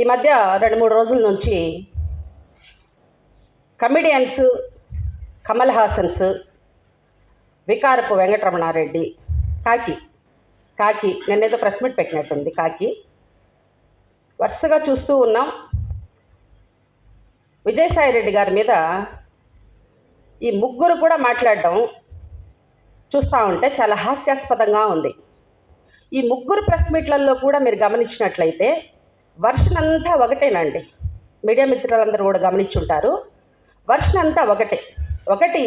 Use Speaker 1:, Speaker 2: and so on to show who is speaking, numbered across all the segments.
Speaker 1: ఈ మధ్య 2-3 రోజుల నుంచి కమెడియన్స్ కమల్ హాసన్స్, వికారపు వెంకటరమణారెడ్డి, కాకి నిన్నేదో ప్రెస్ మీట్ పెట్టినట్టుంది. కాకి వరుసగా చూస్తూ ఉన్నాం. విజయసాయిరెడ్డి గారి మీద ఈ ముగ్గురు కూడా మాట్లాడడం చూస్తూ ఉంటే చాలా హాస్యాస్పదంగా ఉంది. ఈ ముగ్గురు ప్రెస్ మీట్లలో కూడా మీరు గమనించినట్లయితే వర్షన్ అంతా ఒకటేనండి. మీడియా మిత్రులందరూ కూడా గమనించుంటారు. వర్షన్ అంతా ఒకటి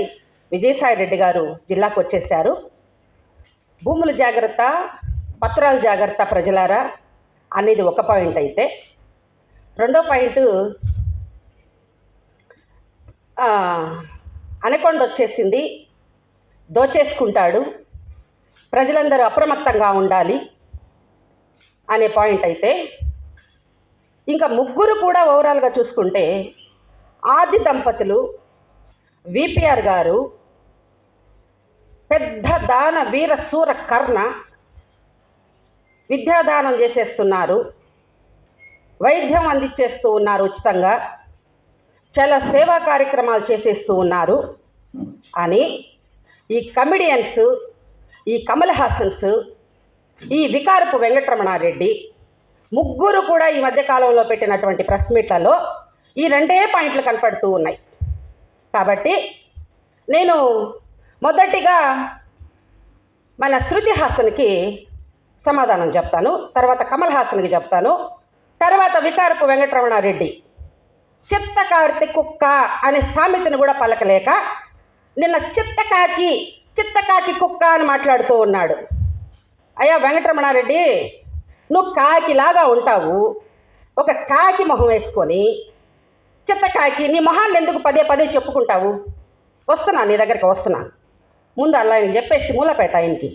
Speaker 1: విజయసాయిరెడ్డి గారు జిల్లాకు వచ్చేసారు, భూముల జాగ్రత్త, పత్రాల జాగ్రత్త ప్రజలారా అనేది ఒక పాయింట్ అయితే, రెండో పాయింట్ అనకొండ వచ్చేసింది, దోచేసుకుంటాడు, ప్రజలందరూ అప్రమత్తంగా ఉండాలి అనే పాయింట్ అయితే, ఇంకా ముగ్గురు కూడా ఓవరాల్గా చూసుకుంటే ఆది దంపతులు విపిఆర్ గారు పెద్ద దాన వీర శూర కర్ణ, విద్యాదానం చేసేస్తున్నారు, వైద్యం అందించేస్తూ ఉన్నారు ఉచితంగా, చాలా సేవా కార్యక్రమాలు చేసేస్తూ ఉన్నారు అని ఈ కమెడియన్స్, ఈ కమల్ హాసన్స్, ఈ వికారపు వెంకటరమణారెడ్డి ముగ్గురు కూడా ఈ మధ్యకాలంలో పెట్టినటువంటి ప్రెస్ మీట్లలో ఈ రెండే పాయింట్లు కనపడుతూ ఉన్నాయి. కాబట్టి నేను మొదటిగా మన శృతి హాసన్కి సమాధానం చెప్తాను, తర్వాత కమల్ హాసన్కి చెప్తాను, తర్వాత వికారపు వెంకటరమణారెడ్డి చిత్తకార్తె కుక్క అనే సామెతను కూడా పలకలేక నిన్న చిత్తకాకి కుక్క అని మాట్లాడుతూ ఉన్నాడు. అయ్యా వెంకటరమణారెడ్డి, నువ్వు కాకిలాగా ఉంటావు, ఒక కాకి మొహం వేసుకొని చిత్తకాకి, నీ మొహాన్ని ఎందుకు పదే చెప్పుకుంటావు? వస్తున్నా, నీ దగ్గరికి వస్తున్నా. ముందు అలా ఆయన చెప్పేసి మూలపేట ఆయనకి,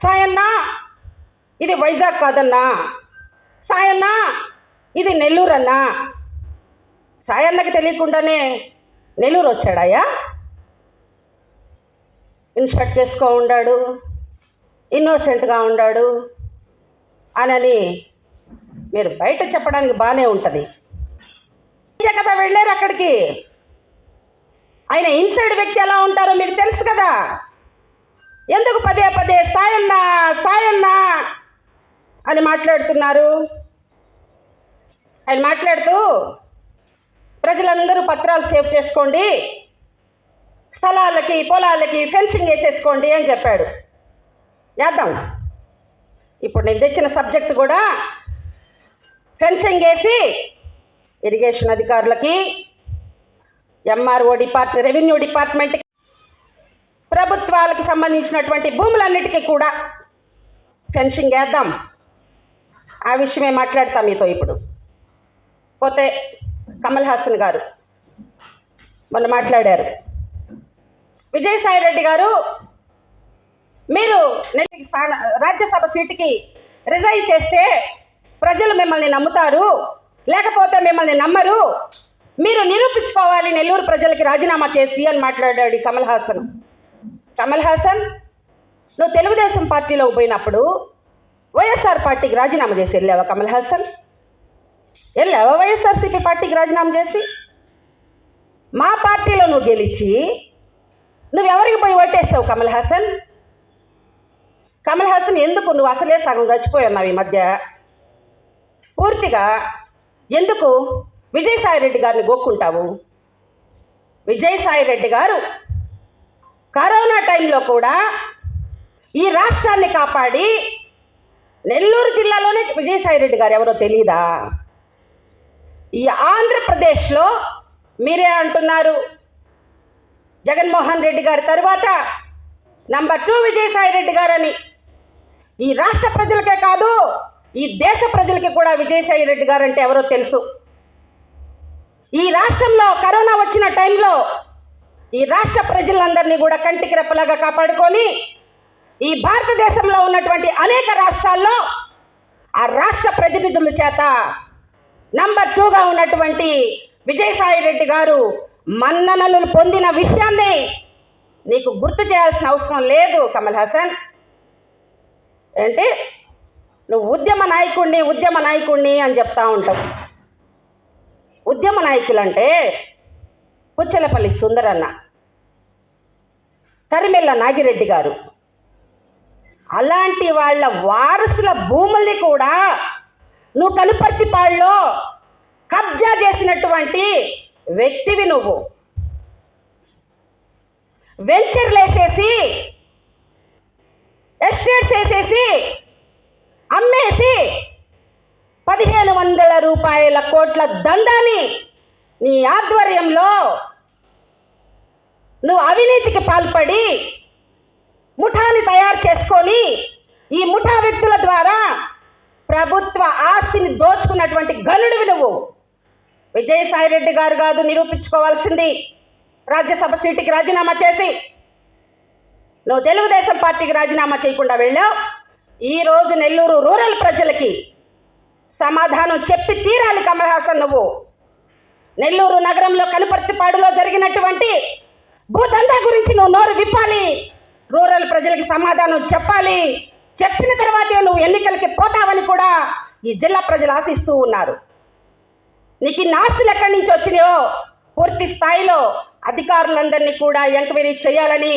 Speaker 1: సాయన్నా ఇది వైజాగ్ కాదన్నా, సాయన్నా ఇది నెల్లూరు అన్నా. సాయన్నకి తెలియకుండానే నెల్లూరు వచ్చాడయ్యా, ఇన్షర్ట్ చేసుకో ఉన్నాడు, ఇన్నోసెంట్గా ఉన్నాడు అని మీరు బయట చెప్పడానికి బాగానే ఉంటుంది కదా. వెళ్ళారు అక్కడికి. ఆయన ఇన్సైడ్ వ్యక్తి ఎలా ఉంటారో మీకు తెలుసు కదా. ఎందుకు పదే సాయన్నా అని మాట్లాడుతున్నారు? ఆయన మాట్లాడుతూ ప్రజలందరూ పత్రాలు సేవ్ చేసుకోండి, స్థలాలకి పొలాలకి ఫెన్సింగ్ వేసేసుకోండి అని చెప్పాడు. చేద్దాం. ఇప్పుడు నేను తెచ్చిన సబ్జెక్టు కూడా ఫెన్సింగ్ వేసి ఇరిగేషన్ అధికారులకి, ఎంఆర్ఓ డిపార్ట్మెంట్, రెవెన్యూ డిపార్ట్మెంట్కి, ప్రభుత్వాలకు సంబంధించినటువంటి భూములన్నిటికీ కూడా ఫెన్సింగ్ వేద్దాం. ఆ విషయమే మాట్లాడతాం మీతో ఇప్పుడు. పోతే కమల్ హాసన్ గారు మొన్న మాట్లాడారు. విజయసాయిరెడ్డి గారు, మీరు రాజ్యసభ సీటుకి రిజైన్ చేస్తే ప్రజలు మిమ్మల్ని నమ్ముతారు, లేకపోతే మిమ్మల్ని నమ్మరు, మీరు నిరూపించుకోవాలి నెల్లూరు ప్రజలకి రాజీనామా చేసి అని మాట్లాడాడు కమల్ హాసన్. కమల్ హాసన్, నువ్వు తెలుగుదేశం పార్టీలోకి పోయినప్పుడు వైఎస్ఆర్ పార్టీకి రాజీనామా చేసి వెళ్ళావా? కమల్ హాసన్, వెళ్ళావా వైఎస్ఆర్సీపీ పార్టీకి రాజీనామా చేసి? మా పార్టీలో నువ్వు గెలిచి నువ్వెవరికి పోయి ఓటేసావు కమల్ హాసన్? కమల్ హాసన్, ఎందుకు నువ్వు అసలే సగం చచ్చిపోయి ఉన్నావు ఈ మధ్య పూర్తిగా, ఎందుకు విజయసాయిరెడ్డి గారిని గోక్కుంటావు? విజయసాయిరెడ్డి గారు కరోనా టైంలో కూడా ఈ రాష్ట్రాన్ని కాపాడి, నెల్లూరు జిల్లాలోనే విజయసాయిరెడ్డి గారు ఎవరో తెలియదా? ఈ ఆంధ్రప్రదేశ్లో మీరే అంటున్నారు జగన్మోహన్ రెడ్డి గారి తర్వాత నంబర్ 2 విజయసాయిరెడ్డి గారని. ఈ రాష్ట్ర ప్రజలకే కాదు, ఈ దేశ ప్రజలకి కూడా విజయసాయిరెడ్డి గారు అంటే ఎవరో తెలుసు. ఈ రాష్ట్రంలో కరోనా వచ్చిన టైంలో ఈ రాష్ట్ర ప్రజలందరినీ కూడా కంటికి రెప్పలాగా కాపాడుకొని, ఈ భారతదేశంలో ఉన్నటువంటి అనేక రాష్ట్రాల్లో ఆ రాష్ట్ర ప్రతినిధుల చేత నంబర్ 2గా ఉన్నటువంటి విజయసాయిరెడ్డి గారు మన్ననలు పొందిన విషయాన్ని నీకు గుర్తు చేయాల్సిన అవసరం లేదు కమల్ హాసన్. ఏంటి నువ్వు ఉద్యమ నాయకుడిని అని చెప్తా ఉంటావు. ఉద్యమ నాయకులంటే పుచ్చలపల్లి సుందరన్న, తరిమెల్ల నాగిరెడ్డి గారు, అలాంటి వాళ్ళ వారసుల భూముల్ని కూడా నువ్వు కనుపర్తిపాడులో కబ్జా చేసినటువంటి వ్యక్తివి. నువ్వు వెంచర్లు వేసేసి, ఎస్టేట్స్ వేసేసి, అమ్మేసి 1500 కోట్ల దందాని నీ ఆధ్వర్యంలో నువ్వు అవినీతికి పాల్పడి ముఠాని తయారు చేసుకొని ఈ ముఠా వ్యక్తుల ద్వారా ప్రభుత్వ ఆస్తిని దోచుకున్నటువంటి గనుడివి నువ్వు. విజయసాయిరెడ్డి గారు కాదు నిరూపించుకోవాల్సింది, రాజ్యసభ సీటుకి రాజీనామా చేసి నువ్వు తెలుగుదేశం పార్టీకి రాజీనామా చేయకుండా వెళ్ళావు. ఈరోజు నెల్లూరు రూరల్ ప్రజలకి సమాధానం చెప్పి తీరాలి కమల్ హాసన్. నువ్వు నెల్లూరు నగరంలో కనుపర్తిపాడులో జరిగినటువంటి భూదందా గురించి నువ్వు నోరు విప్పాలి, రూరల్ ప్రజలకి సమాధానం చెప్పాలి. చెప్పిన తర్వాతే నువ్వు ఎన్నికలకి పోతావని కూడా ఈ జిల్లా ప్రజలు ఆశిస్తూ ఉన్నారు. నీకు ఈ ఆస్తులు ఎక్కడి నుంచి వచ్చినాయో పూర్తి స్థాయిలో అధికారులందరినీ కూడా ఎంక్వైరీ చేయాలని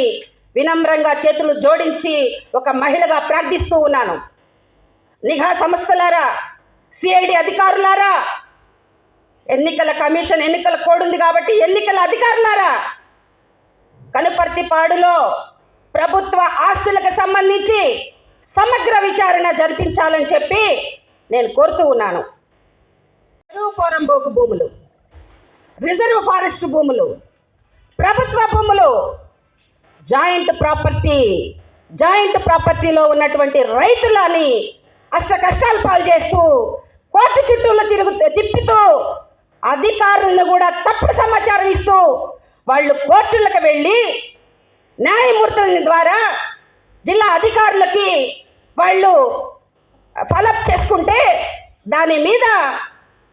Speaker 1: వినమ్రంగా చేతులు జోడించి ఒక మహిళగా ప్రార్థిస్తూ ఉన్నాను. నిఘా సంస్థలారా, సిఐడి అధికారులారా, ఎన్నికల కమిషన్ ఎన్నికల కోడ్ ఉంది కాబట్టి ఎన్నికల అధికారులారా, కనుపర్తిపాడులో ప్రభుత్వ ఆస్తులకు సంబంధించి సమగ్ర విచారణ జరిపించాలని చెప్పి నేను కోరుతూ ఉన్నాను. పోరంబోకు భూములు, రిజర్వ్ ఫారెస్ట్ భూములు, ప్రభుత్వ భూములు, జాయింట్ ప్రాపర్టీలో ఉన్నటువంటి రైతులని అష్ట కష్టాలు పాలు చేస్తూ కోర్టు చుట్టూలో తిప్పుతూ అధికారులను కూడా తప్పుడు సమాచారం ఇస్తూ వాళ్ళు కోర్టులకు వెళ్ళి న్యాయమూర్తుల ద్వారా జిల్లా అధికారులకి వాళ్ళు ఫాలోఅప్ చేసుకుంటే దాని మీద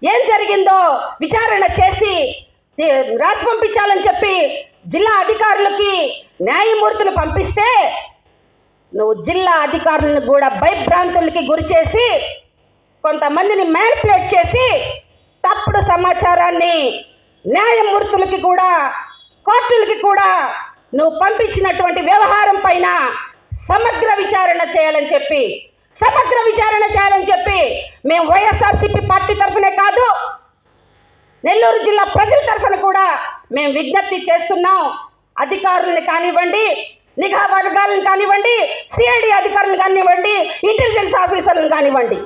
Speaker 1: ఏం జరిగిందో విచారణ చేసి రాసి పంపించాలని చెప్పి జిల్లా అధికారులకి న్యాయమూర్తులు పంపిస్తే నువ్వు జిల్లా అధికారులను కూడా భయభ్రాంతులకి గురి చేసి కొంతమందిని మ్యానిపులేట్ చేసి తప్పుడు సమాచారాన్ని న్యాయమూర్తులకి కూడా కోర్టులకి కూడా నువ్వు పంపించినటువంటి వ్యవహారం పైన సమగ్ర విచారణ చేయాలని చెప్పి మేము వైఎస్ఆర్సీపీ పార్టీ తరఫునే కాదు, నెల్లూరు జిల్లా ప్రజల తరఫున కూడా మేము విజ్ఞప్తి చేస్తున్నాం. అధికారులను కానివ్వండి, నిఘా వర్గాలను కానివ్వండి, సిఐడి అధికారులను కానివ్వండి, ఇంటెలిజెన్స్ ఆఫీసర్లను కానివ్వండి,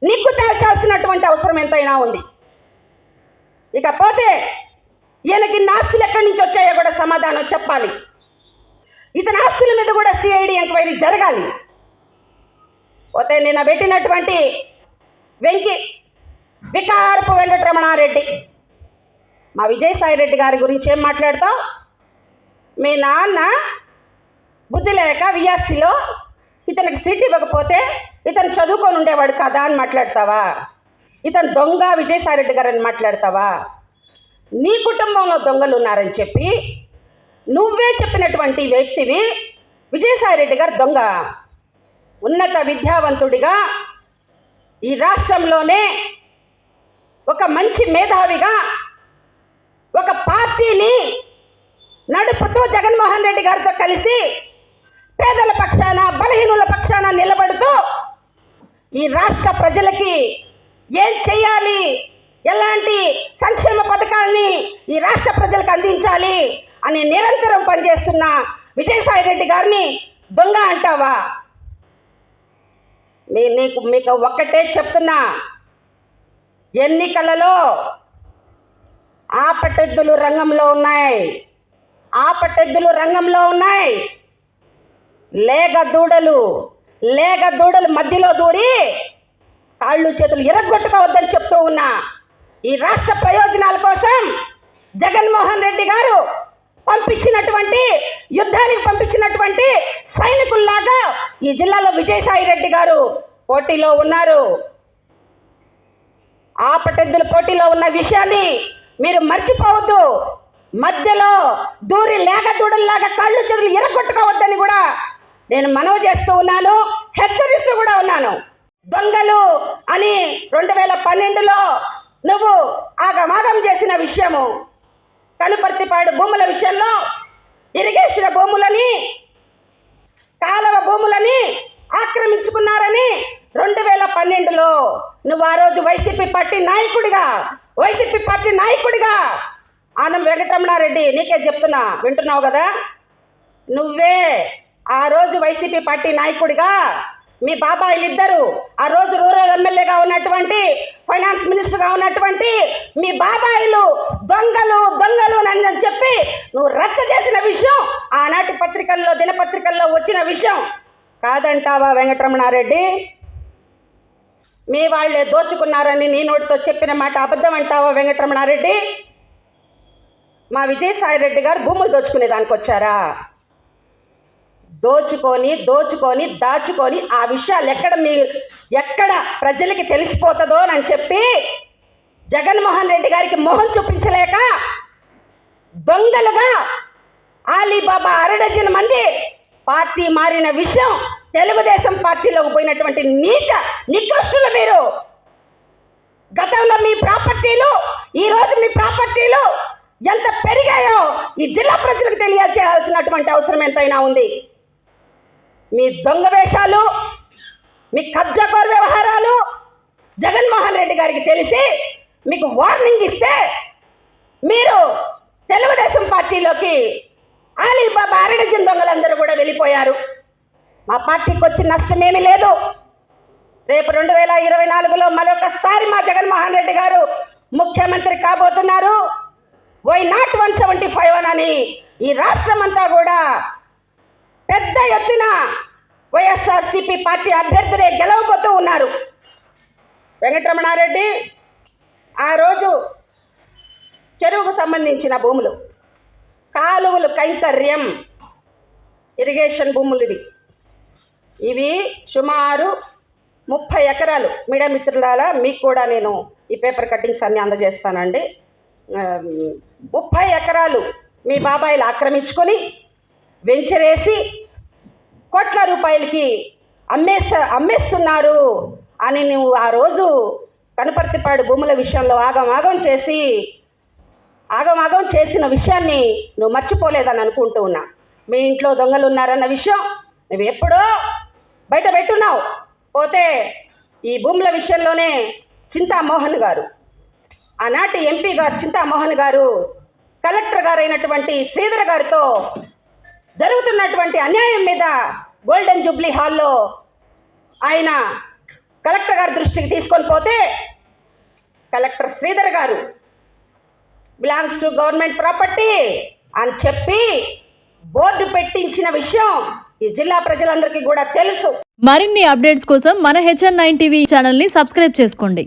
Speaker 1: నీకు తేల్చాల్సినటువంటి అవసరం ఎంతైనా ఉంది. ఇకపోతే ఈయనకి ఆస్తులు ఎక్కడి నుంచి వచ్చాయో కూడా సమాధానం చెప్పాలి. ఇతని ఆస్తుల మీద కూడా సిఐడి ఎంక్వైరీ జరగాలి. పోతే నిన్న పెట్టినటువంటి వికారపు వెంకటరమణారెడ్డి, మా విజయసాయిరెడ్డి గారి గురించి ఏం మాట్లాడతావు? మీ నాన్న బుద్ధి లేక విఆర్సీలో ఇతనికి సీట్ ఇవ్వకపోతే ఇతను చదువుకొని ఉండేవాడు కదా అని మాట్లాడతావా? ఇతను దొంగ విజయసాయిరెడ్డి గారు అని మాట్లాడతావా? నీ కుటుంబంలో దొంగలు ఉన్నారని చెప్పి నువ్వే చెప్పినటువంటి వ్యక్తివి విజయసాయిరెడ్డి గారు దొంగ. ఉన్నత విద్యావంతుడిగా ఈ రాష్ట్రంలోనే ఒక మంచి మేధావిగా ఒక పార్టీని నడుపుతూ జగన్మోహన్ రెడ్డి గారితో కలిసి పేదల పక్షాన, బలహీనుల పక్షాన నిలబడుతూ ఈ రాష్ట్ర ప్రజలకి ఏం చెయ్యాలి, ఎలాంటి సంక్షేమ పథకాల్ని ఈ రాష్ట్ర ప్రజలకు అందించాలి అని నిరంతరం పనిచేస్తున్న విజయసాయిరెడ్డి గారిని దొంగ అంటావా? మీకు ఒక్కటే చెప్తున్నా, ఎన్నికలలో ఆపటెద్దులు రంగంలో ఉన్నాయి. లేగ దూడలు మధ్యలో దూరి కాళ్ళు చేతులు ఇరగ్గొట్టుకోవద్దని చెప్తూ ఉన్నా. ఈ రాష్ట్ర ప్రయోజనాల కోసం జగన్మోహన్ రెడ్డి గారు యుద్ధానికి పంపించినటువంటి సైనికుల్లాగా ఈ జిల్లాలో విజయసాయిరెడ్డి గారు పోటీలో ఉన్నారు. ఆపటెద్దుల పోటీలో ఉన్న విషయాన్ని మీరు మర్చిపోవద్దు. మధ్యలో దూరి లేక దూడల్లాగా కాళ్ళు చేతులు ఇరగొట్టుకోవద్దని కూడా నేను మనవి చేస్తూ ఉన్నాను, హెచ్చరిస్తూ కూడా ఉన్నాను. దొంగలు అని 2012లో నువ్వు ఆగమాగం చేసిన విషయము, కనుపర్తిపాడు భూముల విషయంలో ఇరిగేషన్ భూములని, కాలువ భూములని ఆక్రమించుకున్నారని 2012లో నువ్వు ఆ రోజు వైసీపీ పార్టీ నాయకుడిగా ఆనం వెంకటరమణారెడ్డి, నీకే చెప్తున్నా, వింటున్నావు కదా, నువ్వే ఆ రోజు వైసీపీ పార్టీ నాయకుడిగా మీ బాబాయిలు ఇద్దరు, ఆ రోజు రూరల్ ఎమ్మెల్యేగా ఉన్నటువంటి, ఫైనాన్స్ మినిస్టర్గా ఉన్నటువంటి మీ బాబాయిలు దొంగలు అని చెప్పి నువ్వు రచ్చ చేసిన విషయం ఆనాటి పత్రికల్లో, దినపత్రికల్లో వచ్చిన విషయం కాదంటావా వెంకటరమణారెడ్డి? మీ వాళ్ళే దోచుకున్నారని నీ నోటితో చెప్పిన మాట అబద్ధం అంటావా వెంకటరమణారెడ్డి? మా విజయసాయిరెడ్డి గారు భూములు దోచుకునే దానికి వచ్చారా? దోచుకొని దాచుకొని ఆ విషయాలు ఎక్కడ ప్రజలకి తెలిసిపోతుందో అని చెప్పి జగన్మోహన్ రెడ్డి గారికి మొహం చూపించలేక దొంగలుగా అలీబాబా 6 డజన్ మంది పార్టీ మారిన విషయం, తెలుగుదేశం పార్టీలోకి పోయినటువంటి నికృష్టులు మీరు. గతంలో మీ ప్రాపర్టీలు, ఈరోజు మీ ప్రాపర్టీలు ఎంత పెరిగాయో ఈ జిల్లా ప్రజలకు తెలియజేయాల్సినటువంటి అవసరం ఎంతైనా ఉంది. మీ దొంగ వేషాలు, మీ కబ్జాకోర్ వ్యవహారాలు జగన్మోహన్ రెడ్డి గారికి తెలిసి మీకు వార్నింగ్ ఇస్తే మీరు తెలుగుదేశం పార్టీలోకి అలీబాబా 6 డజన్ దొంగలందరూ కూడా వెళ్ళిపోయారు. మా పార్టీకి వచ్చిన నష్టమేమీ లేదు. రేపు 2024లో మరొకసారి మా జగన్మోహన్ రెడ్డి గారు ముఖ్యమంత్రి కాబోతున్నారు. వై నాట్ 175 అని ఈ రాష్ట్రం అంతా కూడా పెద్ద ఎత్తున వైఎస్ఆర్సీపీ పార్టీ అభ్యర్థులే గెలవబోతూ ఉన్నారు. వెంకటరమణారెడ్డి, ఆ రోజు చెరువుకు సంబంధించిన భూములు, కాలువలు కైంకర్యం, ఇరిగేషన్ భూములు ఇవి సుమారు 30 ఎకరాలు. మీడియా మిత్రులారా, మీకు కూడా నేను ఈ పేపర్ కట్టింగ్స్ అన్నీ అందజేస్తానండి. 30 ఎకరాలు మీ బాబాయిలు ఆక్రమించుకొని వెంచరేసి కోట్ల రూపాయలకి అమ్మేస్తున్నారు అని నువ్వు ఆ రోజు కనుపర్తిపాడు భూముల విషయంలో ఆగమాగం చేసిన విషయాన్ని నువ్వు మర్చిపోలేదని అనుకుంటూ ఉన్నా. మీ ఇంట్లో దొంగలు ఉన్నారన్న విషయం నువ్వు ఎప్పుడో బయట పెట్టున్నావు. పోతే ఈ భూముల విషయంలోనే చింతామోహన్ గారు, ఆనాటి ఎంపీ గారు చింతామోహన్ గారు, కలెక్టర్ గారు అయినటువంటి శ్రీధర్ గారితో జరుగుతున్నటువంటి అన్యాయం మీద గోల్డెన్ జూబ్లీ హాల్లో ఆయన కలెక్టర్ గారి దృష్టికి తీసుకొని పోతే కలెక్టర్ శ్రీధర్ గారు బిలాంగ్స్ టు గవర్నమెంట్ ప్రాపర్టీ అని చెప్పి బోర్డు పెట్టించిన విషయం ఈ జిల్లా ప్రజలందరికీ కూడా తెలుసు.
Speaker 2: మరిన్ని అప్డేట్స్ కోసం మన HN9 టీవీ ఛానల్ని సబ్స్క్రైబ్ చేసుకోండి.